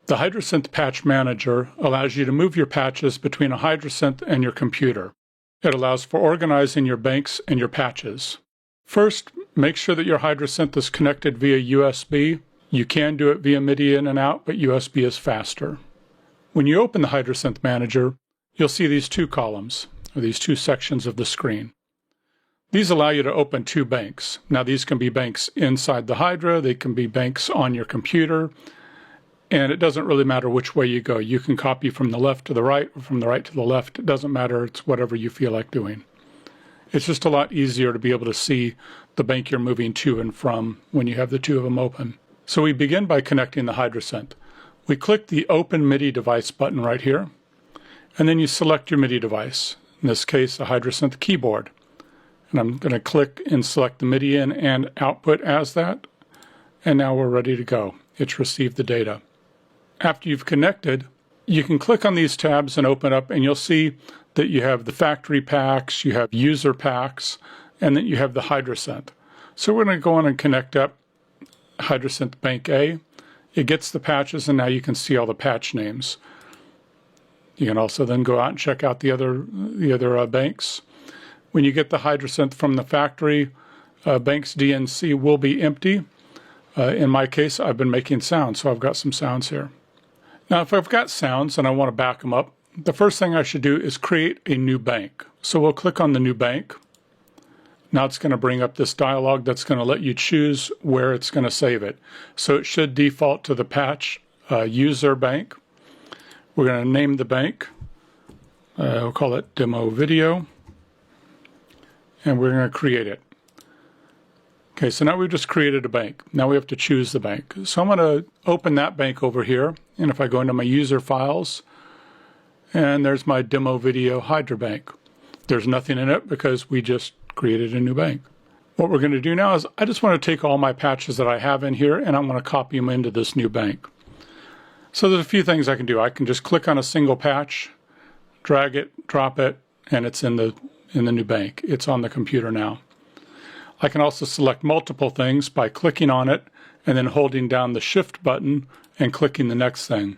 The HydraSynth Patch Manager allows you to move your patches between a HydraSynth and your computer. It allows for organizing your banks and your patches. First, make sure that your HydraSynth is connected via USB. You can do it via MIDI in and out, but USB is faster. When you open the HydraSynth Manager, you'll see these two columns, or these two sections of the screen. These allow you to open two banks. Now these can be banks inside the Hydra, they can be banks on your computer, and it doesn't really matter which way you go. You can copy from the left to the right, or from the right to the left. It doesn't matter, it's whatever you feel like doing. It's just a lot easier to be able to see the bank you're moving to and from when you have the two of them open. So we begin by connecting the HydraSynth. We click the Open MIDI Device button right here, and then you select your MIDI device. In this case, a HydraSynth keyboard. And I'm going to click and select the MIDI in and output as that, and now we're ready to go. It's received the data. After you've connected, you can click on these tabs and open up, and you'll see that you have the factory packs, you have user packs, and then you have the HydraSynth. So we're going to go on and connect up HydraSynth Bank A. It gets the patches, and now you can see all the patch names. You can also then go out and check out the other banks. When you get the HydraSynth from the factory, banks D and C will be empty. In my case, I've been making sounds, so I've got some sounds here. Now, if I've got sounds and I want to back them up, the first thing I should do is create a new bank. So we'll click on the new bank. Now it's going to bring up this dialog that's going to let you choose where it's going to save it. So it should default to the patch user bank. We're going to name the bank. We'll call it Demo Video. And we're going to create it. Okay, so now we've just created a bank. Now we have to choose the bank. So I'm going to open that bank over here, and if I go into my user files, and there's my demo video Hydra bank. There's nothing in it because we just created a new bank. What we're going to do now is I just want to take all my patches that I have in here, and I'm going to copy them into this new bank. So there's a few things I can do. I can just click on a single patch, drag it, drop it, and it's in the new bank. It's on the computer now. I can also select multiple things by clicking on it and then holding down the Shift button and clicking the next thing.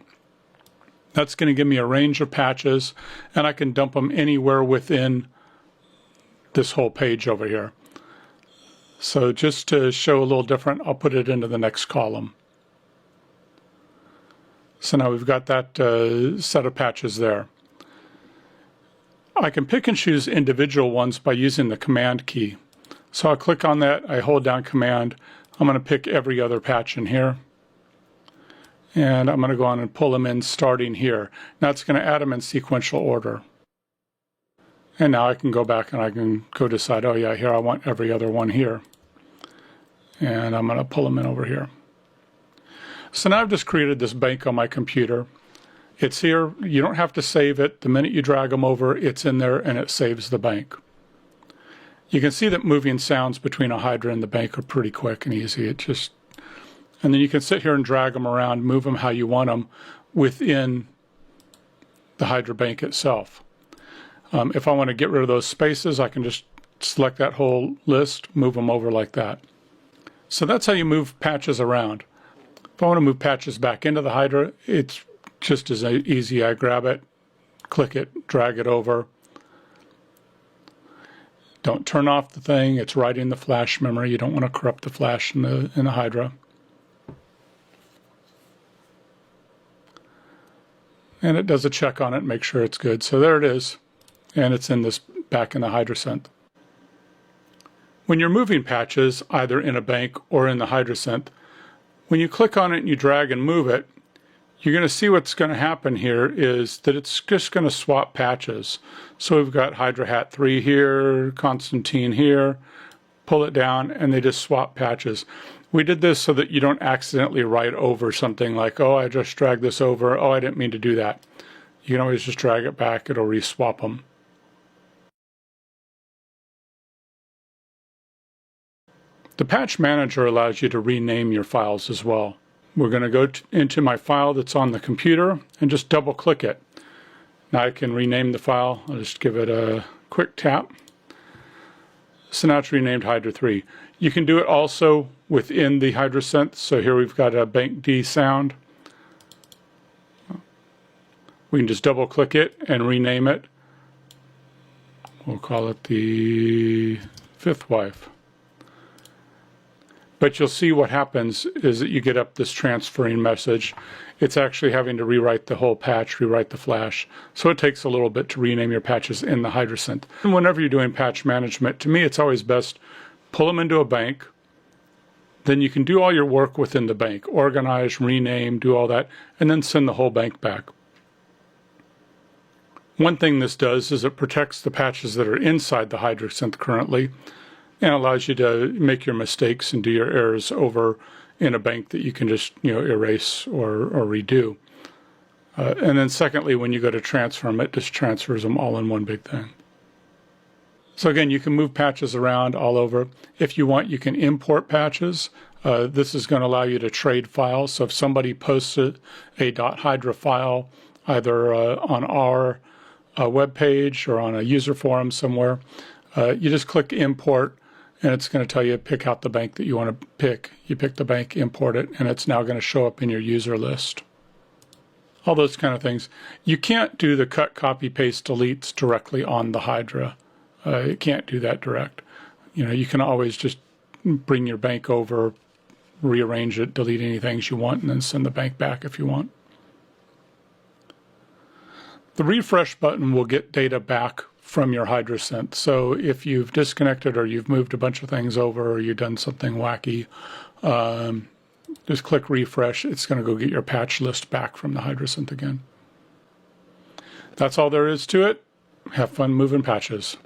That's going to give me a range of patches, and I can dump them anywhere within this whole page over here. So just to show a little different, I'll put it into the next column. So now we've got that set of patches there. I can pick and choose individual ones by using the Command key. So I'll click on that, I hold down Command, I'm going to pick every other patch in here, and I'm going to go on and pull them in starting here. Now it's going to add them in sequential order. And now I can go back and I can go decide, oh yeah, here I want every other one here. And I'm going to pull them in over here. So now I've just created this bank on my computer. It's here, you don't have to save it. The minute you drag them over, it's in there and it saves the bank. You can see that moving sounds between a Hydra and the bank are pretty quick and easy. And then you can sit here and drag them around, move them how you want them within the Hydra bank itself. If I want to get rid of those spaces, I can just select that whole list, move them over like that. So that's how you move patches around. If I want to move patches back into the Hydra, it's just as easy. I grab it, click it, drag it over. Don't turn off the thing. It's right in the flash memory. You don't want to corrupt the flash in the Hydra. And it does a check on it, make sure it's good. So there it is. And it's in this back in the HydraSynth. When you're moving patches, either in a bank or in the HydraSynth, when you click on it and you drag and move it, you're going to see what's going to happen here is that it's just going to swap patches. So we've got Hydra Hat 3 here, Constantine here, pull it down, and they just swap patches. We did this so that you don't accidentally write over something like, oh, I just dragged this over, oh, I didn't mean to do that. You can always just drag it back, it'll re-swap them. The Patch Manager allows you to rename your files as well. We're going to go into my file that's on the computer and just double click it. Now I can rename the file. I'll just give it a quick tap. So now it's renamed Hydra 3. You can do it also within the HydraSynth. So here we've got a Bank D sound. We can just double click it and rename it. We'll call it the fifth wife. But you'll see what happens is that you get up this transferring message. It's actually having to rewrite the whole patch, rewrite the flash. So it takes a little bit to rename your patches in the HydraSynth. And whenever you're doing patch management, to me it's always best, pull them into a bank. Then you can do all your work within the bank. Organize, rename, do all that, and then send the whole bank back. One thing this does is it protects the patches that are inside the HydraSynth currently, and allows you to make your mistakes and do your errors over in a bank that you can just erase or redo. And then secondly, when you go to transfer them, it just transfers them all in one big thing. So again, you can move patches around all over. If you want, you can import patches. This is going to allow you to trade files. So if somebody posts a .hydra file either on our web page or on a user forum somewhere, you just click import, and it's going to tell you pick out the bank that you want to pick. You pick the bank, import it, and it's now going to show up in your user list. All those kind of things. You can't do the cut, copy, paste, deletes directly on the Hydra. You can't do that direct. You can always just bring your bank over, rearrange it, delete any things you want, and then send the bank back if you want. The refresh button will get data back from your HydraSynth. So if you've disconnected or you've moved a bunch of things over or you've done something wacky, just click refresh. It's going to go get your patch list back from the HydraSynth again. That's all there is to it. Have fun moving patches.